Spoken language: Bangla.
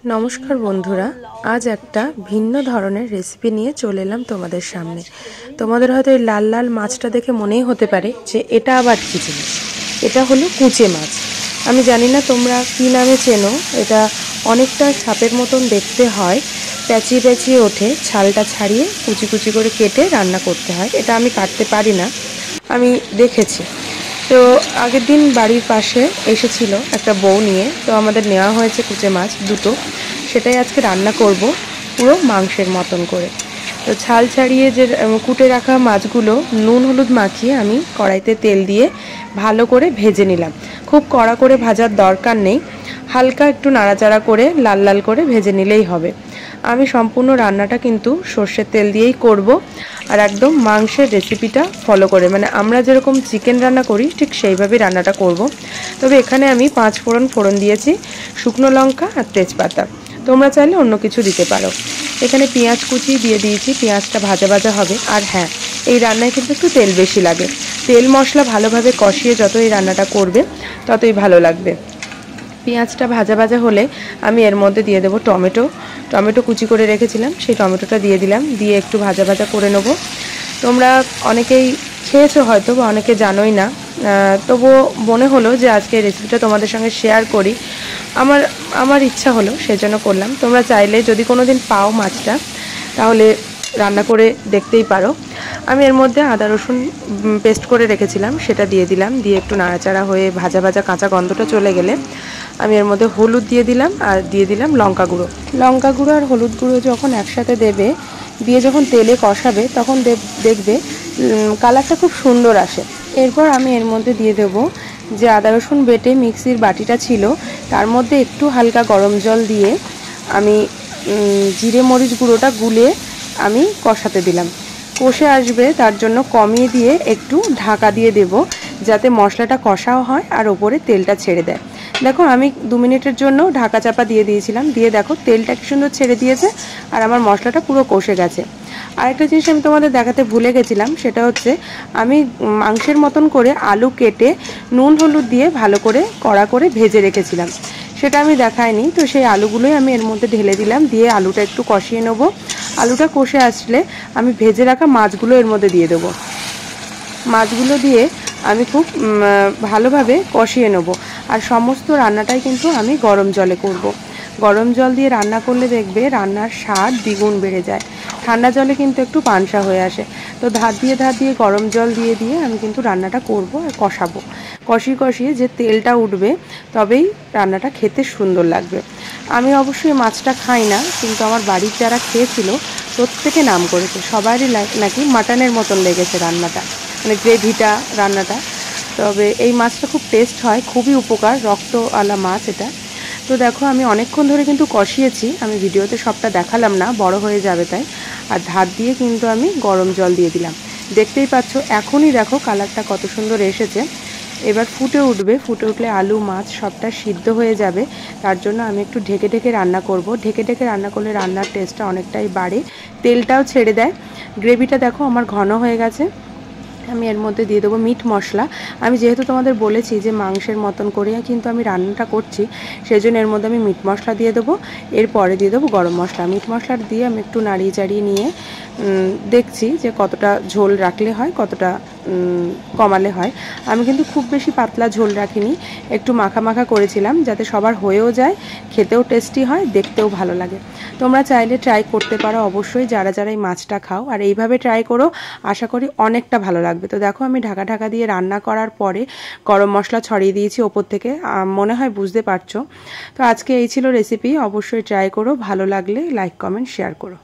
নমস্কার বন্ধুরা, আজ একটা ভিন্ন ধরনের রেসিপি নিয়ে চলে এলাম তোমাদের সামনে। তোমাদের হয়তো এই লাল লাল মাছটা দেখে মনেই হতে পারে যে এটা আবার কী জিনিস। এটা হলো কুচে মাছ। আমি জানি না তোমরা কী নামে চেনো। এটা অনেকটা সাপের মতন দেখতে হয়, প্যাচিয়ে প্যাচিয়ে ওঠে, ছালটা ছাড়িয়ে কুচি কুচি করে কেটে রান্না করতে হয়। এটা আমি কাটতে পারি না, আমি দেখেছি। তো আগের দিন বাড়ির পাশে এসেছিল একটা বউ নিয়ে, তো আমাদের নেওয়া হয়েছে কুচে মাছ দুটো। সেটাই আজকে রান্না করব পুরো মাংসের মতন করে। তো ছাল ছাড়িয়ে যে কুটে রাখা মাছগুলো নুন হলুদ মাখিয়ে আমি কড়াইতে তেল দিয়ে ভালো করে ভেজে নিলাম। খুব কড়া করে ভাজার দরকার নেই, হালকা একটু নাড়াচাড়া করে লাল লাল করে ভেজে নিলেই হবে। আমি সম্পূর্ণ রান্নাটা কিন্তু সর্ষের তেল দিয়েই করব, আর একদম মাংসের রেসিপিটা ফলো করে, মানে আমরা যেরকম চিকেন রান্না করি ঠিক সেইভাবেই রান্নাটা করব। তবে এখানে আমি 5 ফোড়ন দিয়েছি, শুকনো লঙ্কা আর তেজপাতা। তোমরা চাইলে অন্য কিছু দিতে পারো। এখানে পেঁয়াজ কুচি দিয়ে দিয়েছি, পেঁয়াজটা ভাজা ভাজা হবে। আর হ্যাঁ, এই রান্নায় কিন্তু একটু তেল বেশি লাগে। তেল মশলা ভালোভাবে কষিয়ে যত এই রান্নাটা করবে ততই ভালো লাগবে। পেঁয়াজটা ভাজা ভাজা হলে আমি এর মধ্যে দিয়ে দেবো টমেটো কুচি করে রেখেছিলাম, সেই টমেটোটা দিয়ে দিলাম। দিয়ে একটু ভাজা ভাজা করে নেব। তোমরা অনেকেই খেয়েছো হয়তো, বা অনেকে জানোই না, তবুও মনে হলো যে আজকে রেসিপিটা তোমাদের সঙ্গে শেয়ার করি। আমার ইচ্ছা হলো সেজন্য করলাম। তোমরা চাইলে যদি কোনো দিন পাও মাছটা, তাহলে রান্না করে দেখতেই পারো। আমি এর মধ্যে আদা রসুন পেস্ট করে রেখেছিলাম, সেটা দিয়ে দিলাম। দিয়ে একটু নাড়াচাড়া হয়ে ভাজা ভাজা কাঁচা গন্ধটা চলে গেলে আমি এর মধ্যে হলুদ দিয়ে দিলাম, আর দিয়ে দিলাম লঙ্কা গুঁড়ো আর হলুদ গুঁড়ো যখন একসাথে দেবে, দিয়ে যখন তেলে কষাবে, তখন দেখবে কালারটা খুব সুন্দর আসে। এরপর আমি এর মধ্যে দিয়ে দেবো যে আদা রসুন বেটে মিক্সির বাটিটা ছিল, তার মধ্যে একটু হালকা গরম জল দিয়ে আমি জিরে মরিচ গুঁড়োটা গুলে আমি কষাতে দিলাম। কষে আসবে, তার জন্য কমিয়ে দিয়ে একটু ঢাকা দিয়ে দেব, যাতে মশলাটা কষাও হয় আর ওপরে তেলটা ছেড়ে দেয়। দেখো, আমি 2 মিনিটের জন্য ঢাকা চাপা দিয়ে দিয়েছিলাম। দিয়ে দেখো তেলটা কি সুন্দর ছেড়ে দিয়েছে, আর আমার মশলাটা পুরো কষে গেছে। আরেকটা জিনিস আমি তোমাদের দেখাতে ভুলে গেছিলাম, সেটা হচ্ছে আমি মাংসের মতন করে আলু কেটে নুন হলুদ দিয়ে ভালো করে কড়া করে ভেজে রেখেছিলাম, সেটা আমি দেখাইনি। তো সেই আলুগুলোই আমি এর মধ্যে ঢেলে দিলাম। দিয়ে আলুটা একটু কষিয়ে নেবো। আলুটা কষে আসলে আমি ভেজে রাখা মাছগুলো এর মধ্যে দিয়ে দেবো। মাছগুলো দিয়ে আমি খুব ভালোভাবে কষিয়ে নেব। আর সমস্ত রান্নাটাই কিন্তু আমি গরম জলে করব। গরম জল দিয়ে রান্না করলে দেখবে রান্নার স্বাদ দ্বিগুণ বেড়ে যায়। ঠান্ডা জলে কিন্তু একটু পানসা হয়ে আসে। তো ধার দিয়ে গরম জল দিয়ে আমি কিন্তু রান্নাটা করব আর কষাবো। কষিয়ে যে তেলটা উঠবে, তবেই রান্নাটা খেতে সুন্দর লাগবে। আমি অবশ্যই মাছটা খাই না, কিন্তু আমার বাড়ির যারা খেয়েছিল প্রত্যেকে নাম করেছে, সবারই নাকি মাটনের মতন লেগেছে রান্নাটা, মানে গ্রেভিটা, রান্নাটা। তবে এই মাছটা খুব টেস্ট হয়, খুবই উপকার, রক্তওয়ালা মাছ এটা। তো দেখো, আমি অনেকক্ষণ ধরে কিন্তু কষিয়েছি। আমি ভিডিওতে সবটা দেখালাম না, বড় হয়ে যাবে তাই। আর ধার দিয়ে কিন্তু আমি গরম জল দিয়ে দিলাম। দেখতেই পাচ্ছ, এখনই দেখো কালারটা কত সুন্দর এসেছে। এবার ফুটে উঠলে আলু মাছ সবটা সিদ্ধ হয়ে যাবে। তার জন্য আমি একটু ঢেকে ঢেকে রান্না করব। ঢেকে রান্না করলে রান্নার টেস্টটা অনেকটাই বাড়ে, তেলটাও ছেড়ে দেয়। গ্রেভিটা দেখো আমার ঘন হয়ে গেছে। আমি এর মধ্যে দিয়ে দেবো মিট মশলা। আমি যেহেতু তোমাদের বলেছি যে মাংসের মতন করে কিন্তু আমি রান্নাটা করছি, সেই জন্য এর মধ্যে আমি মিট মশলা দিয়ে দেবো। এরপরে দিয়ে দেবো গরম মশলা। মিট মশলা দিয়ে আমি একটু নাড়িয়ে চাড়িয়ে নিয়ে দেখছি যে কতটা ঝোল রাখলে হয়, কতটা কমালে হয়। আমি কিন্তু খুব বেশি পাতলা ঝোল রাখিনি, একটু মাখা মাখা করেছিলাম, যাতে সবার হয়েও যায়, খেতেও টেস্টি হয়, দেখতেও ভালো লাগে। তোমরা চাইলে ট্রাই করতে পারো অবশ্যই, যারা এই মাছটা খাও, আর এইভাবে ট্রাই করো, আশা করি অনেকটা ভালো লাগবে। তো দেখো, আমি ঢাকা দিয়ে রান্না করার পরে গরম মশলা ছড়িয়ে দিয়েছি ওপর থেকে, মনে হয় বুঝতে পারছো। তো আজকে এই ছিল রেসিপি। অবশ্যই ট্রাই করো, ভালো লাগলে লাইক কমেন্ট শেয়ার করো।